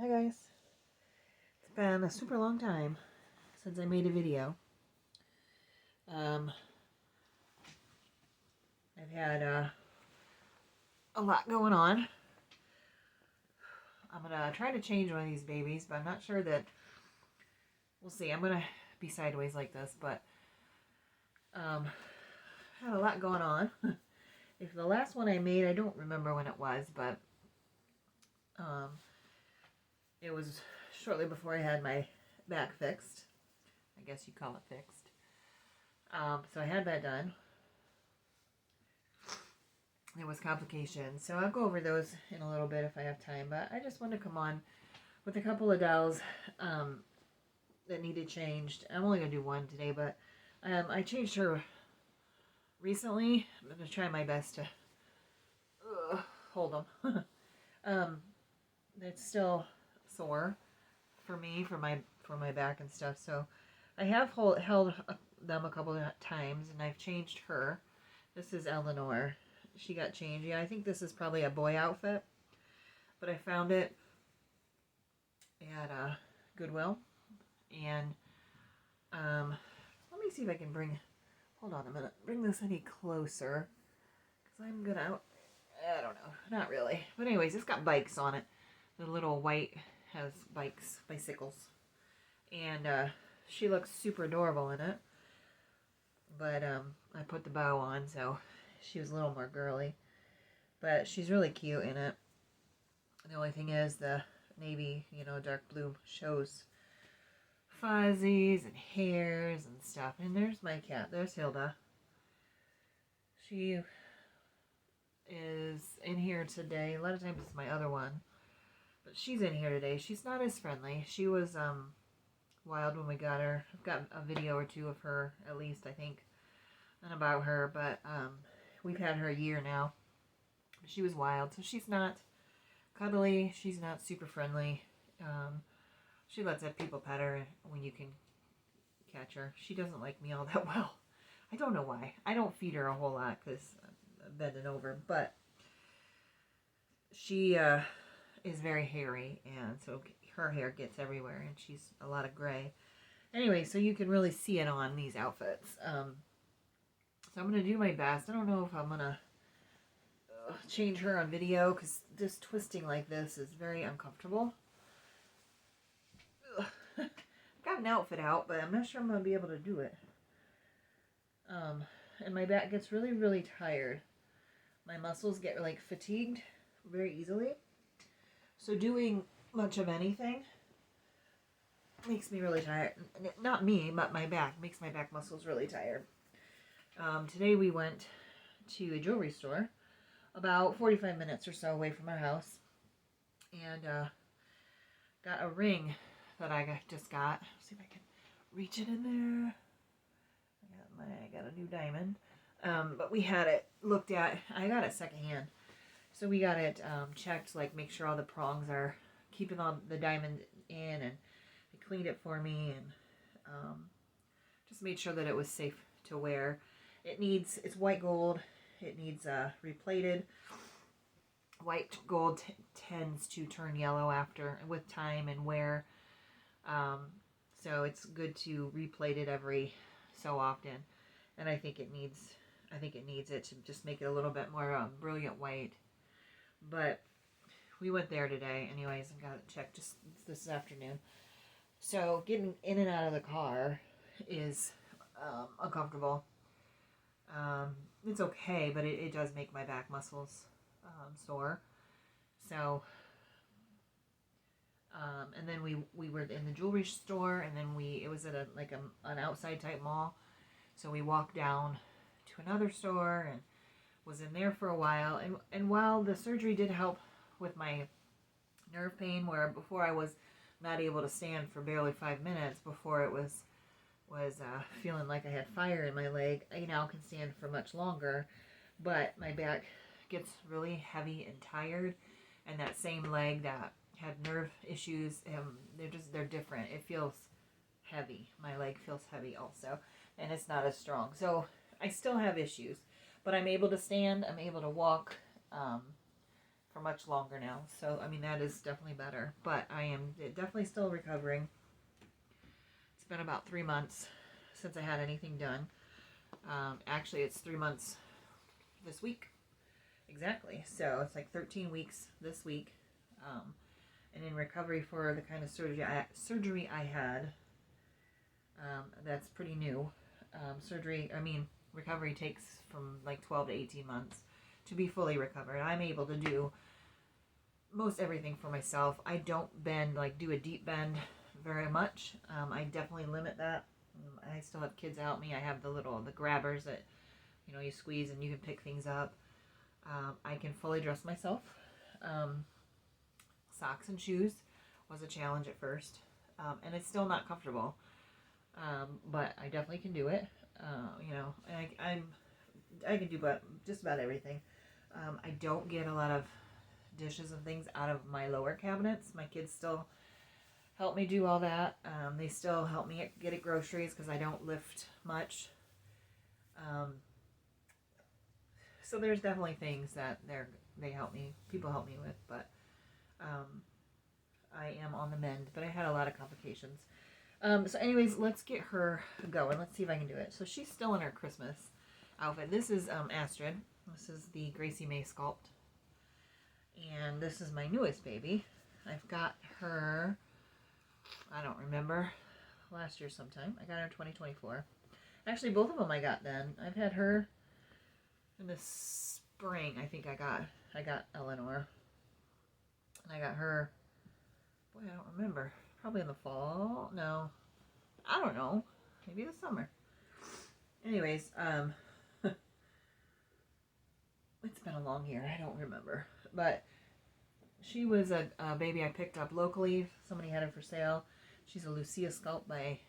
Hi guys. It's been a super long time since I made a video. I've had a lot going on. I'm gonna try to change one of these babies, but I'm not sure that we'll see. I'm gonna be sideways like this, but had a lot going on. If the last one I made, I don't remember when it was, but it was shortly before I had my back fixed. I guess you call it fixed. So I had that done. There was complications, so I'll go over those in a little bit if I have time, but I just want to come on with a couple of dolls that needed changed. I'm only going to do one today, but I changed her recently. I'm going to try my best to hold them. It's still sore for me, for my back and stuff, so I have held them a couple of times, and I've changed her. This is Eleanor. She got changed. Yeah, I think this is probably a boy outfit, but I found it at Goodwill, and let me see if I can hold on a minute, bring this any closer, because I'm gonna, I don't know, not really, but anyways, it's got bikes on it. The little white has bicycles, and she looks super adorable in it, but I put the bow on, so she was a little more girly, but she's really cute in it. The only thing is the navy, dark blue shows fuzzies and hairs and stuff. And there's my cat. There's Hilda. She is in here today. A lot of times it's my other one, but she's in here today. She's not as friendly. She was wild when we got her. I've got a video or two of her, at least, I think, and about her, but we've had her a year now. She was wild, so she's not cuddly. She's not super friendly. She lets people pet her when you can catch her. She doesn't like me all that well. I don't know why. I don't feed her a whole lot because I'm bending over, but she is very hairy, and so her hair gets everywhere, and she's a lot of gray. Anyway, so you can really see it on these outfits. So I'm going to do my best. I don't know if I'm going to change her on video, because just twisting like this is very uncomfortable. I've got an outfit out, but I'm not sure I'm going to be able to do it. And my back gets really, really tired. My muscles get like fatigued very easily. So doing much of anything makes me really tired. Not me, but my back. Makes my back muscles really tired. Today we went to a jewelry store about 45 minutes or so away from our house, and got a ring that I just got. Let's see if I can reach it in there. I got a new diamond, but we had it looked at. I got it secondhand, so we got it checked, like make sure all the prongs are keeping all the diamond in, and they cleaned it for me, and just made sure that it was safe to wear. It's white gold. It needs replated. White gold tends to turn yellow with time and wear. So it's good to replate it every so often. And I think it needs it to just make it a little bit more brilliant white. But we went there today anyways and got it checked just this afternoon. So getting in and out of the car is uncomfortable. It's okay, but it does make my back muscles sore. So, and then we were in the jewelry store, and then it was at an outside type mall. So we walked down to another store and was in there for a while. And while the surgery did help with my nerve pain, where before I was not able to stand for barely 5 minutes, before it was feeling like I had fire in my leg, I now can stand for much longer, but my back gets really heavy and tired, and that same leg that had nerve issues, they're different. It feels heavy. My leg feels heavy also, and it's not as strong. So I still have issues, but I'm able to stand. I'm able to walk. for much longer now. So, I mean, that is definitely better. But I am definitely still recovering. It's been about 3 months since I had anything done. Actually, it's 3 months this week. Exactly. So, it's like 13 weeks this week. And in recovery for the kind of surgery I had, that's pretty new. Recovery takes from like 12 to 18 months to be fully recovered. I'm able to do most everything for myself. I don't do a deep bend very much. I definitely limit that. I still have kids out me. I have the grabbers that, you squeeze and you can pick things up. I can fully dress myself. Socks and shoes was a challenge at first. And it's still not comfortable. But I definitely can do it. And I can do just about everything. I don't get a lot of dishes and things out of my lower cabinets. My kids still help me do all that. They still help me get at groceries because I don't lift much. So there's definitely things that people help me with, but I am on the mend. But I had a lot of complications. So anyways, let's get her going. Let's see if I can do it. So she's still in her Christmas outfit. This is Astrid. This is the Gracie Mae sculpt. And this is my newest baby. I've got her, I don't remember, last year sometime. I got her in 2024. Actually, both of them I got then. I've had her in the spring. I think I got Eleanor. And I got her, boy, I don't remember. Probably in the fall. No. I don't know. Maybe the summer. Anyways, it's been a long year. I don't remember. But she was a baby I picked up locally. Somebody had her for sale. She's a Lucia sculpt by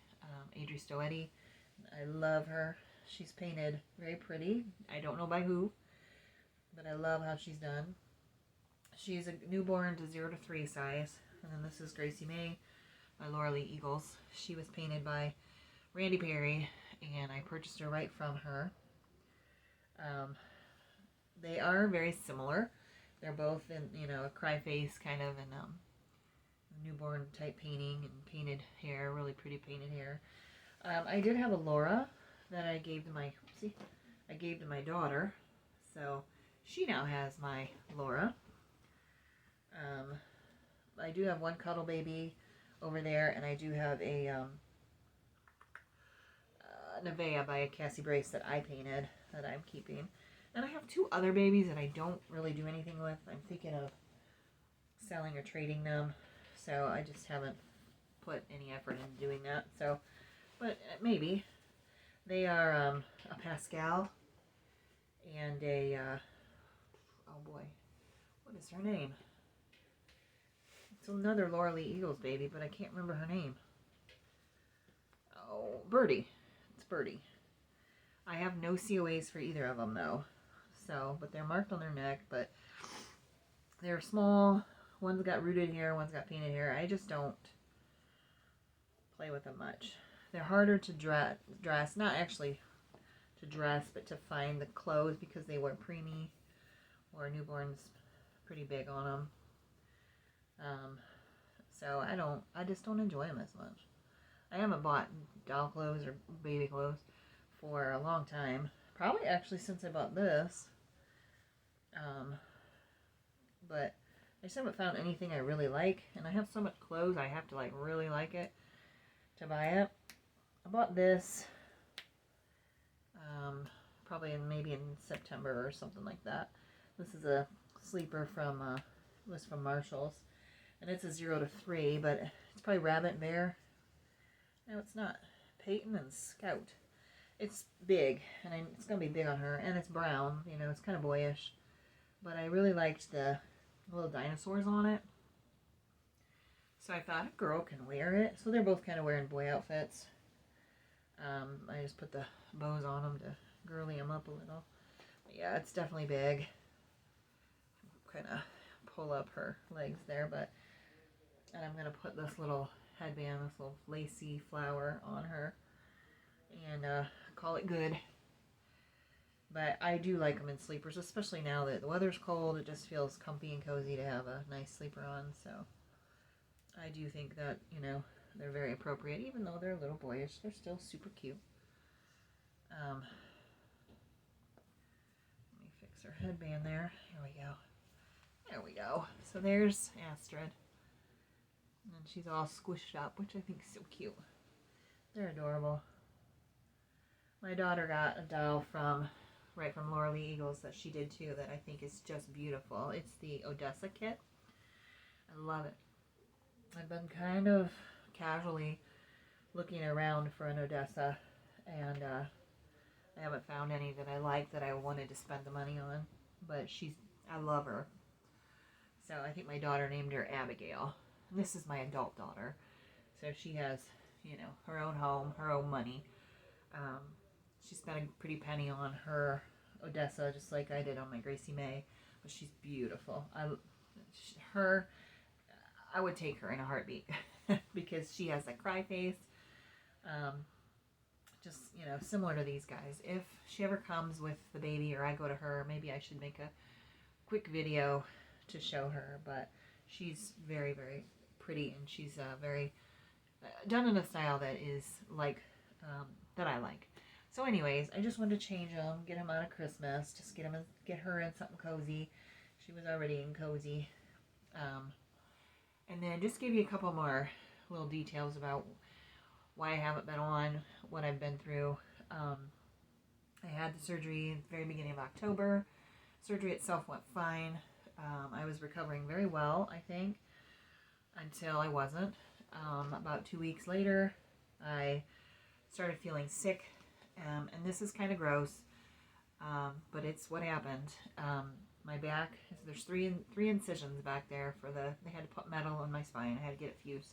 Adri Stoetti. I love her. She's painted very pretty. I don't know by who, but I love how she's done. She's a newborn to 0 to 3 size. And then this is Gracie Mae by Laura Lee Eagles. She was painted by Randy Perry, and I purchased her right from her. They are very similar. They're both in, a cry face kind of, and newborn type painting and painted hair, really pretty painted hair. I did have a Laura that I gave to my daughter, so she now has my Laura. I do have one cuddle baby over there, and I do have a Nevea by Cassie Brace that I painted that I'm keeping. And I have 2 other babies that I don't really do anything with. I'm thinking of selling or trading them, so I just haven't put any effort into doing that. So, but maybe. They are a Pascal and a, oh boy, what is her name? It's another Laura Lee Eagles baby, but I can't remember her name. Oh, Birdie. It's Birdie. I have no COAs for either of them, though. So, but they're marked on their neck, but they're small. One's got rooted hair, one's got painted hair. I just don't play with them much. They're harder to dress. Not actually to dress, but to find the clothes because they wear preemie or newborns pretty big on them. So I just don't enjoy them as much. I haven't bought doll clothes or baby clothes for a long time. Probably actually since I bought this. But I just haven't found anything I really like. And I have so much clothes, I have to really like it to buy it. I bought this probably maybe in September or something like that. This is a sleeper was from Marshall's. And it's a 0 to 3, but it's probably Rabbit and Bear. No, it's not. Peyton and Scout. It's big, and it's going to be big on her, and it's brown. It's kind of boyish. But I really liked the little dinosaurs on it. So I thought a girl can wear it. So they're both kind of wearing boy outfits. I just put the bows on them to girly them up a little. But yeah, it's definitely big. Kind of pull up her legs there, and I'm going to put this little headband, this little lacy flower on her, and call it good. But I do like them in sleepers, especially now that the weather's cold. It just feels comfy and cozy to have a nice sleeper on. So I do think that, they're very appropriate. Even though they're a little boyish, they're still super cute. Let me fix her headband there. Here we go. There we go. So there's Astrid. And she's all squished up, which I think is so cute. They're adorable. My daughter got a doll from Laura Lee Eagles that she did too that I think is just beautiful. It's the Odessa kit. I love it. I've been kind of casually looking around for an Odessa, and I haven't found any that I like that I wanted to spend the money on, but I love her. So I think my daughter named her Abigail. And this is my adult daughter. So she has, her own home, her own money. She spent a pretty penny on her Odessa, just like I did on my Gracie Mae, but she's beautiful. I would take her in a heartbeat because she has that cry face. Just, similar to these guys. If she ever comes with the baby or I go to her, maybe I should make a quick video to show her, but she's very, very pretty, and she's very done in a style that is like, that I like. So anyways, I just wanted to change them, get them out of Christmas, just get her in something cozy. She was already in cozy. And then just give you a couple more little details about why I haven't been on, what I've been through. I had the surgery at the very beginning of October. Surgery itself went fine. I was recovering very well, I think, until I wasn't. About 2 weeks later, I started feeling sick, and this is kind of gross, but it's what happened. My back, there's three incisions back there they had to put metal in my spine. I had to get it fused.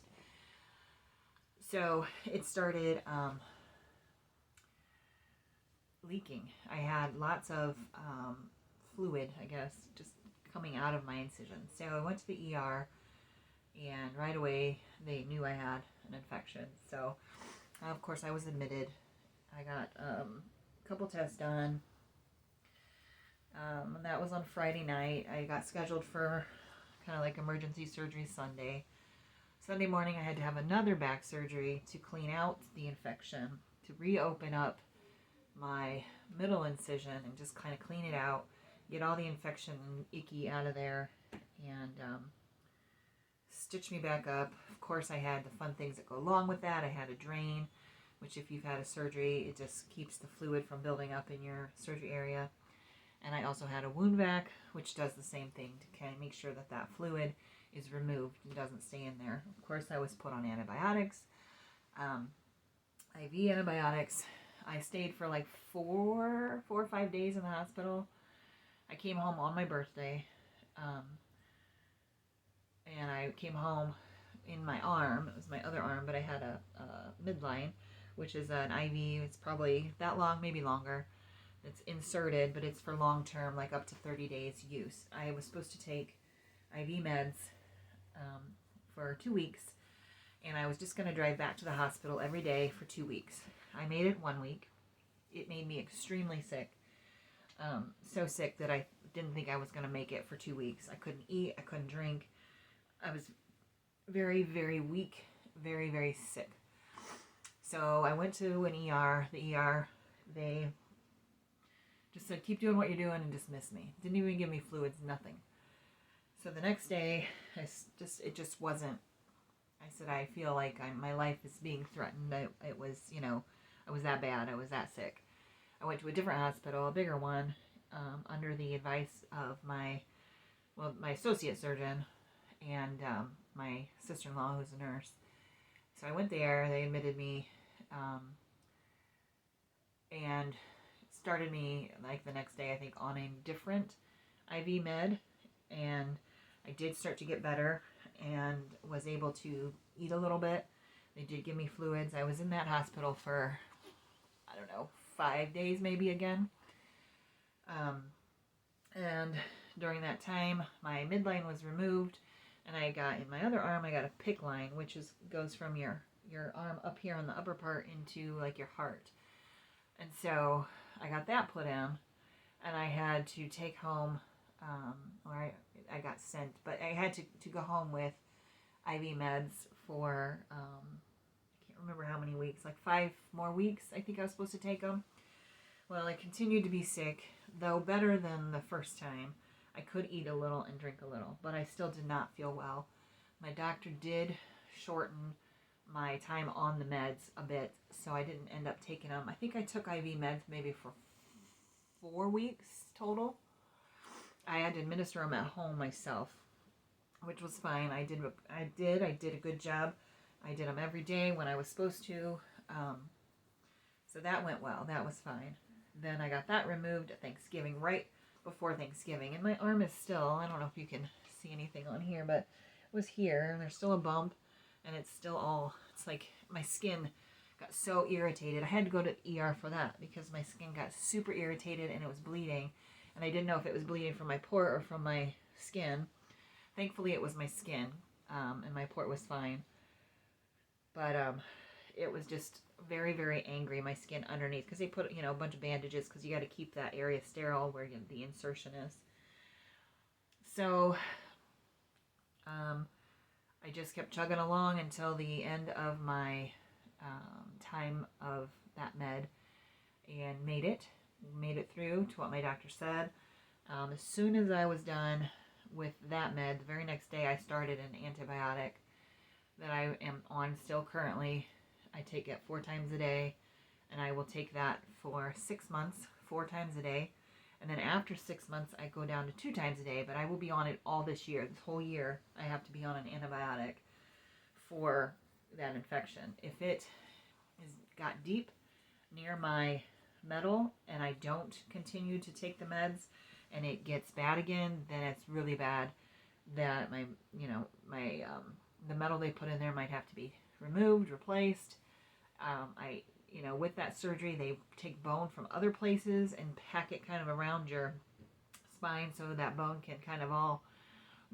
So it started leaking. I had lots of fluid, I guess, just coming out of my incision. So I went to the ER, and right away they knew I had an infection. So of course I was admitted. I got a couple tests done. That was on Friday night. I got scheduled for kind of like emergency surgery Sunday. Sunday morning I had to have another back surgery to clean out the infection, to reopen up my middle incision and just kind of clean it out, get all the infection and icky out of there, and stitch me back up. Of course I had the fun things that go along with that. I had a drain, which if you've had a surgery, it just keeps the fluid from building up in your surgery area. And I also had a wound vac, which does the same thing to kind of make sure that fluid is removed and doesn't stay in there. Of course, I was put on antibiotics, IV antibiotics. I stayed for like 4 or 5 days in the hospital. I came home on my birthday, and I came home in my arm. It was my other arm, but I had a midline, which is an IV. It's probably that long, maybe longer. It's inserted, but it's for long-term, like up to 30 days use. I was supposed to take IV meds for 2 weeks, and I was just going to drive back to the hospital every day for 2 weeks. I made it 1 week. It made me extremely sick. So sick that I didn't think I was going to make it for 2 weeks. I couldn't eat. I couldn't drink. I was very, very weak, very, very sick. So I went to an ER. The ER, they just said, keep doing what you're doing, and dismiss me. Didn't even give me fluids, nothing. So the next day, it just wasn't. I said, I feel like my life is being threatened. It was, I was that bad. I was that sick. I went to a different hospital, a bigger one, under the advice of my associate surgeon and my sister-in-law, who's a nurse. So I went there. They admitted me, and started me like the next day, I think, on a different IV med, and I did start to get better and was able to eat a little bit. They did give me fluids. I was in that hospital for, 5 days maybe again. And during that time, my midline was removed, and I got, in my other arm, I got a PICC line, which goes from your arm up here on the upper part into like your heart. And so I got that put in, and I had to take home, or I got sent, but I had to go home with IV meds for, I can't remember how many weeks, like 5 more weeks, I think I was supposed to take them. Well, I continued to be sick, though better than the first time. I could eat a little and drink a little, but I still did not feel well. My doctor did shorten my time on the meds a bit, so I didn't end up taking them. I think I took IV meds maybe for 4 weeks total. I had to administer them at home myself, which was fine. I did a good job. I did them every day when I was supposed to. So that went well. That was fine. Then I got that removed at Thanksgiving, right before Thanksgiving. And my arm is still, I don't know if you can see anything on here, but it was here. And there's still a bump. And it's still all, it's like my skin got so irritated. I had to go to the ER for that because my skin got super irritated and it was bleeding. And I didn't know if it was bleeding from my port or from my skin. Thankfully, it was my skin, and my port was fine. But it was just very, very angry, my skin underneath, because they put, a bunch of bandages because you got to keep that area sterile where the insertion is. So I just kept chugging along until the end of my time of that med and made it through to what my doctor said. As soon as I was done with that med, the very next day I started an antibiotic that I am on still currently. I take it 4 times a day, and I will take that for 6 months, 4 times a day. And then after 6 months, I go down to 2 times a day, but I will be on it all this year. This whole year, I have to be on an antibiotic for that infection. If it got deep near my metal and I don't continue to take the meds and it gets bad again, then it's really bad that the metal they put in there might have to be removed, replaced. With that surgery, they take bone from other places and pack it kind of around your spine so that bone can kind of all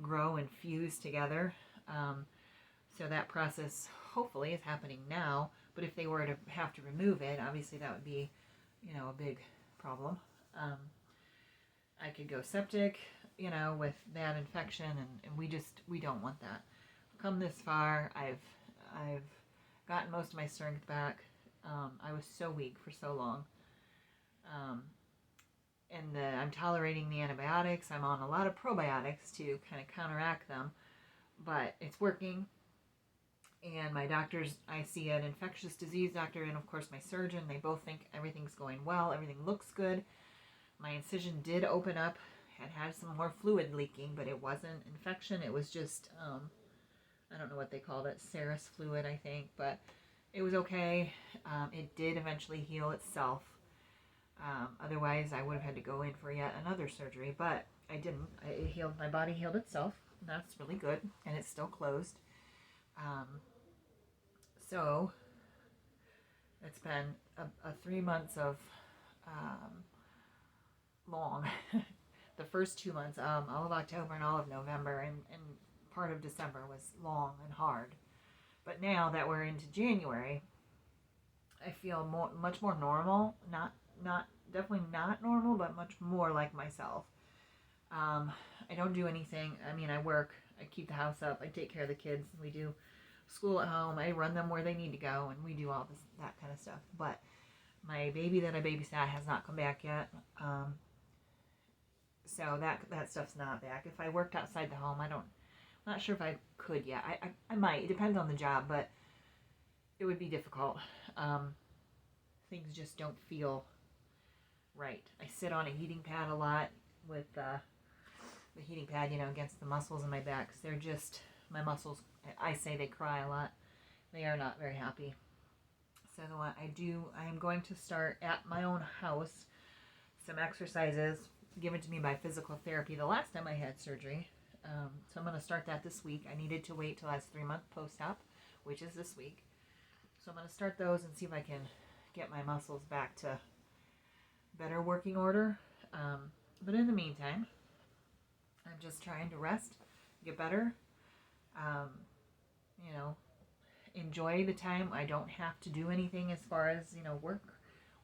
grow and fuse together. So that process hopefully is happening now, but if they were to have to remove it, obviously that would be, a big problem. I could go septic, with that infection, and we don't want that. I've come this far. I've gotten most of my strength back. I was so weak for so long. I'm tolerating the antibiotics. I'm on a lot of probiotics to kind of counteract them, but it's working. And my doctors, I see an infectious disease doctor and of course my surgeon, they both think everything's going well, everything looks good. My incision did open up, had some more fluid leaking, but it wasn't infection, it was just, I don't know what they called it, serous fluid I think, but it was okay. It did eventually heal itself. Otherwise I would have had to go in for yet another surgery, but I didn't. It healed, my body healed itself, and that's really good, and it's still closed. So it's been a 3 months of long. The first 2 months, all of October and all of November and part of December was long and hard. But now that we're into January, I feel much more normal. Not definitely not normal, but much more like myself. I don't do anything. I mean, I work. I keep the house up. I take care of the kids. We do school at home. I run them where they need to go, and we do all that kind of stuff. But my baby that I babysat has not come back yet. So that stuff's not back. If I worked outside the home, I'm not sure if I could yet. I might. It depends on the job, but it would be difficult. Things just don't feel right. I sit on a heating pad a lot with the heating pad, against the muscles in my back. 'Cause they're just, my muscles, I say they cry a lot. They are not very happy. So what I am going to start at my own house some exercises given to me by physical therapy the last time I had surgery. So I'm going to start that this week. I needed to wait till I was 3-month post-op, which is this week. So I'm going to start those and see if I can get my muscles back to better working order. But in the meantime, I'm just trying to rest, get better, enjoy the time. I don't have to do anything as far as, work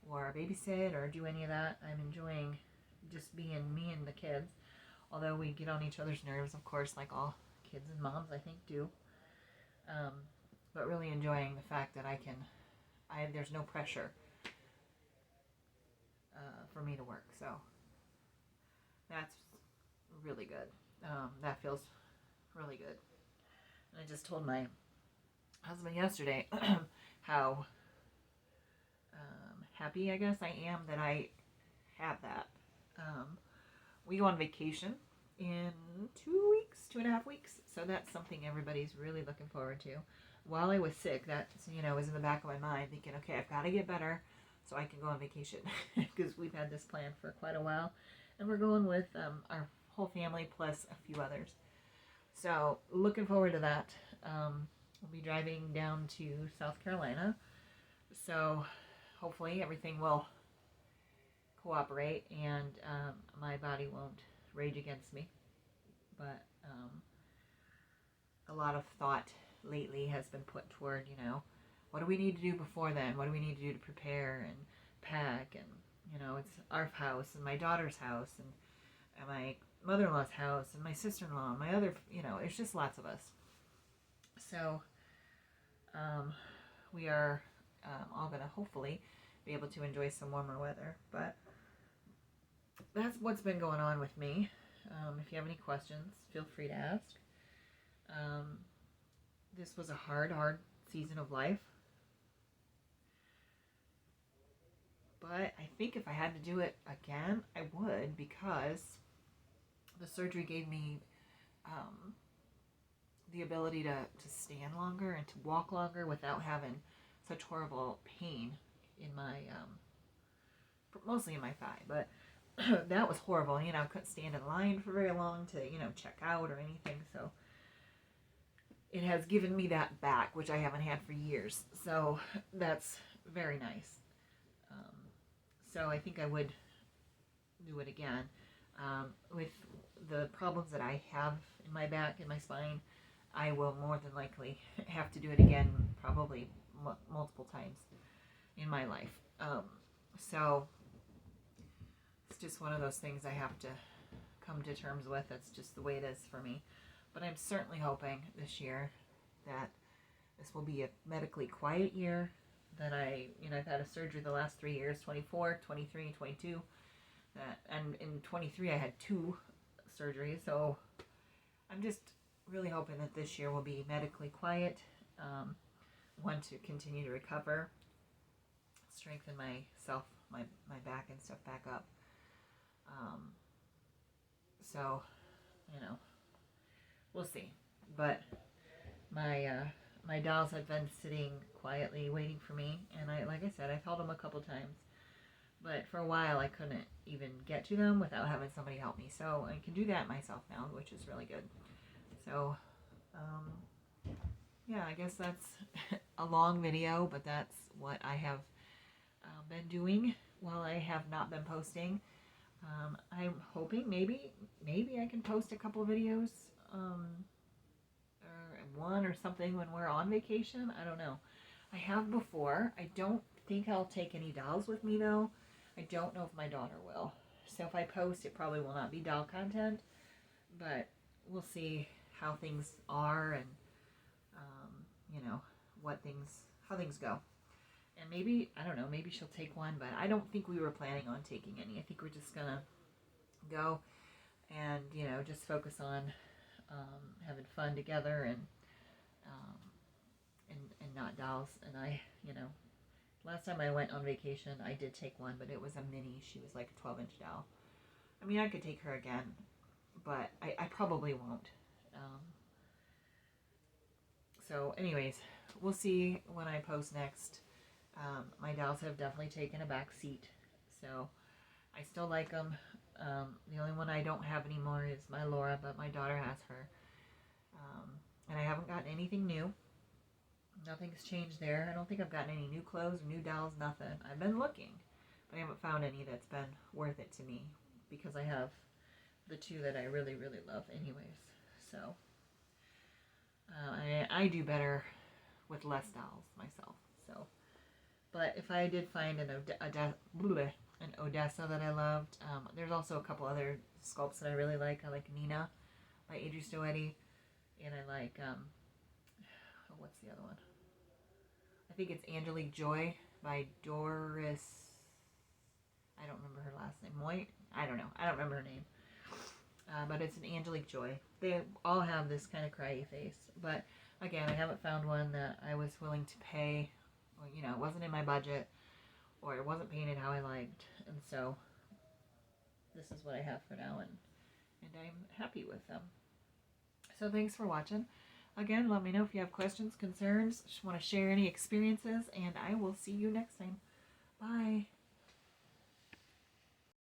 or babysit or do any of that. I'm enjoying just being me and the kids. Although we get on each other's nerves, of course, like all kids and moms, I think, do. Um, but really enjoying the fact that there's no pressure for me to work. So that's really good. That feels really good. And I just told my husband yesterday how happy, I guess, I am that I have that. We go on vacation in 2 weeks, 2.5 weeks. So that's something everybody's really looking forward to. While I was sick, that was in the back of my mind, thinking, okay, I've got to get better so I can go on vacation, because we've had this plan for quite a while, and we're going with our whole family plus a few others. So looking forward to that. We'll be driving down to South Carolina, so hopefully everything will cooperate and my body won't rage against me. But a lot of thought lately has been put toward, what do we need to do before then? What do we need to do to prepare and pack? And, it's our house and my daughter's house and my mother-in-law's house and my sister-in-law and my other, it's just lots of us. So we are all going to hopefully be able to enjoy some warmer weather. But that's what's been going on with me. If you have any questions, feel free to ask. This was a hard season of life. But I think if I had to do it again, I would, because the surgery gave me the ability to stand longer and to walk longer without having such horrible pain in my, mostly in my thigh. But that was horrible. I couldn't stand in line for very long to, check out or anything. So it has given me that back, which I haven't had for years. So that's very nice. So I think I would do it again. With the problems that I have in my back and my spine, I will more than likely have to do it again, probably multiple times in my life. So it's just one of those things I have to come to terms with. That's just the way it is for me. But I'm certainly hoping this year that this will be a medically quiet year, that I've had a surgery the last 3 years, 24, 23, and 22. And in 23 I had 2 surgeries, so I'm just really hoping that this year will be medically quiet. Want to continue to recover, strengthen myself, my back and stuff back up. So, we'll see. But my dolls have been sitting quietly waiting for me, and like I said, I've held them a couple times, but for a while I couldn't even get to them without having somebody help me. So I can do that myself now, which is really good. So yeah, I guess that's a long video, but that's what I have been doing while I have not been posting. I'm hoping maybe I can post a couple videos, or one or something when we're on vacation. I don't know. I have before. I don't think I'll take any dolls with me though. I don't know if my daughter will. So if I post, it probably will not be doll content, but we'll see how things are and how things go. And maybe, I don't know, maybe she'll take one, but I don't think we were planning on taking any. I think we're just gonna go and, just focus on having fun together and not dolls. And last time I went on vacation, I did take one, but it was a mini. She was like a 12-inch doll. I mean, I could take her again, but I probably won't. So anyways, we'll see when I post next. My dolls have definitely taken a back seat, so I still like them. The only one I don't have anymore is my Laura, but my daughter has her. And I haven't gotten anything new. Nothing's changed there. I don't think I've gotten any new clothes or new dolls, nothing. I've been looking, but I haven't found any that's been worth it to me, because I have the 2 that I really, really love anyways. So I do better with less dolls myself. So, but if I did find an an Odessa that I loved. There's also a couple other sculpts that I really like. I like Nina by Adri Stoetti, and I like oh, what's the other one? I think it's Angelique Joy by Doris. I don't remember her last name. Moy? I don't know. I don't remember her name. But it's an Angelique Joy. They all have this kind of cryy face. But again, I haven't found one that I was willing to pay. Or, you know, it wasn't in my budget, or it wasn't painted how I liked. And so this is what I have for now, and I'm happy with them. So thanks for watching. Again, let me know if you have questions, concerns, just want to share any experiences, and I will see you next time. Bye.